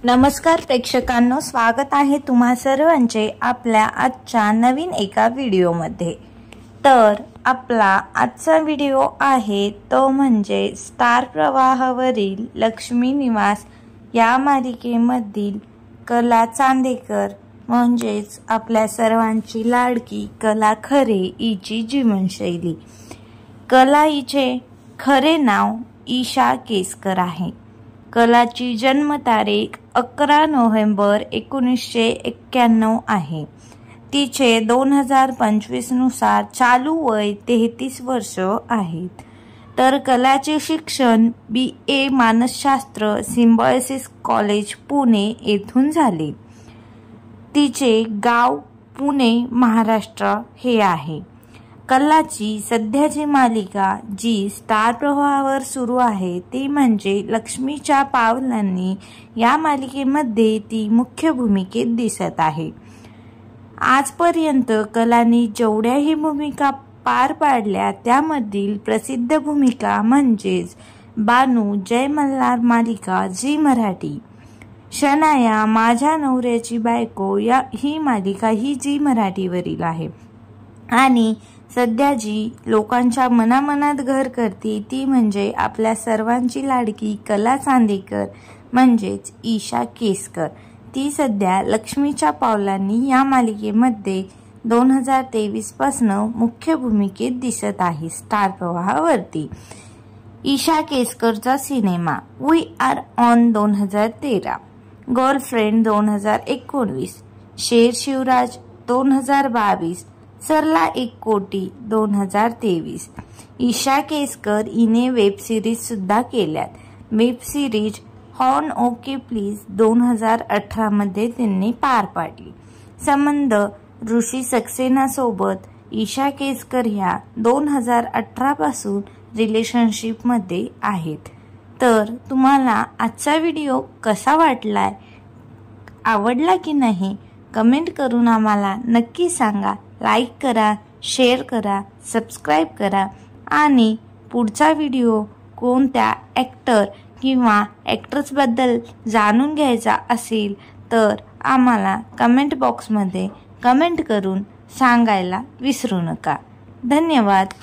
नमस्कार प्रेक्षकांनो, स्वागत आहे तुम्हा सर्वांचे आपल्या आजच्या नवीन एका व्हिडिओमध्ये। तर आपला आजचा व्हिडिओ आहे तो म्हणजे स्टार प्रवाहावरील लक्ष्मी निवास या मालिकेमधील कला चांदेकर म्हणजेच आपल्या सर्वांची लाडकी कला खरे हिची जीवनशैली। कला हिचे खरे नाव ईशा केसकर आहे। कलाची जन्मतारीख 11 नोव्हेंबर 1991 आहे। तिचे 2025 नुसार चालू वय 33 वर्ष आहेत। तर कलाचे शिक्षण BA मानसशास्त्र सिम्बायोसिस कॉलेज पुणे येथून झाले। तिचे गाव पुणे महाराष्ट्र हे आहे। कलाची सध्याची मालिका जी स्टार प्रवाहावर सुरू आहे ती म्हणजे लक्ष्मीच्या पावलांनी या मालिकेमध्ये ती मुख्य भूमिकेत दिसत आहे। आजपर्यंत कलानी जेवढ्याही भूमिका पार पाडल्या त्यामधील प्रसिद्ध भूमिका म्हणजेच बानू जय मल्हार मालिका झी मराठी, शनाया माझ्या नवऱ्याची बायको ही मालिका ही झी मराठीवरील आहे आणि सध्या जी लोकांच्या मनामनात घर करते ती म्हणजे आपल्या सर्वांची लाडकी कला चांदेकर म्हणजेच ईशा केसकर। ती सध्या लक्ष्मीच्या पावलांनी या मालिकेमध्ये 2023 पासून मुख्य भूमिकेत दिसत आहे स्टार प्रवाहावरती। ईशा केसकरचा cinema We Are On 2013, Girlfriend 2019, Sher Shivraj 2022, Sarla Ek Koti 2023। Isha Keskar हिने वेब सिरीज सुद्धा केल्यात। Web series horn okay please 2018 मध्ये त्यांनी पार पाडली। संबंध ऋषी सक्सेना सोबत ईशा केसकर ह्या 2018 पासून रिलेशनशिप मध्ये आहेत। तर तुम्हाला आजचा व्हिडिओ कसा वाटलाय, आवडला की नाही कमेंट करून आम्हाला नक्की सांगा। लाईक करा, शेअर करा, सबस्क्राइब करा आणि पुढचा व्हिडिओ कोणत्या ॲक्टर किंवा ॲक्ट्रेस बद्दल जाणून घ्यायचा असेल तर आम्हाला कमेंट बॉक्समध्ये कमेंट करून सांगायला विसरू नका। धन्यवाद।